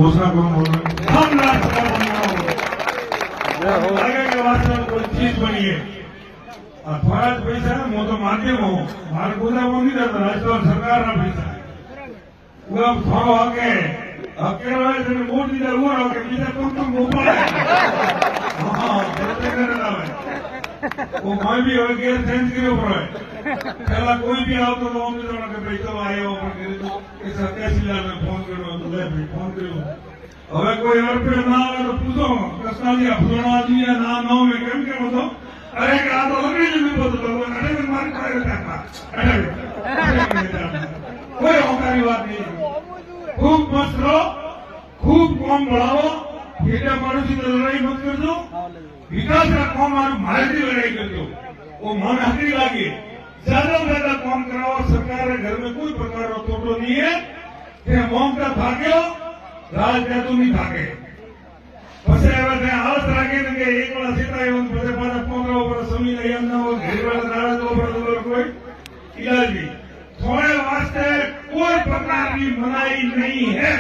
घोषणा करूँ हम राष्ट्र कोई चीज बनी है थोड़ा पैसा है वो तो माध्यम हो मारे गुदा वो नहीं करता राजस्थान सरकार ना पैसा वो अब थोड़ा आगे अकेला वोट दीदा वो आगे बीजा तुम गोपाल हाँ वो मैं भी हो गया सेंस के ऊपर है पहला कोई भी आओ तो हम तो ना भाई तो आए हो पर तो इस कैसी लाल में फोन करो तो ले भाई फोन करो હવે કોઈ और पे ना आवे तो पूछो कृष्णा जी फलाना जी या नाम नाम में केम केम तो अरे का तो लगी जी भी बोलतो तो अरे मैं मार कर अरे कोई होकारी बात नहीं खूब मस्त रहो खूब कम बढ़ाओ बेटा मानुषी तो लड़ाई मत कर दो विकास का काम मारू भारत की लड़ाई कर दो वो मन हकरी लागे ज्यादा से ज्यादा काम कराओ सरकार घर में कोई प्रकार का तोड़ो नहीं है कि मोम का भाग्यो राजनीति नहीं थाके પછી હવે તે આળસ રાખી કે એક વાળા સીતા એવું પછી પાછા 15 ઉપર સમી લઈ આવના હોય ઘેરવાળા દાડા તો ઉપર કોઈ इलाज नहीं थोड़े वास्ते कोई प्रकार की मनाई नहीं है।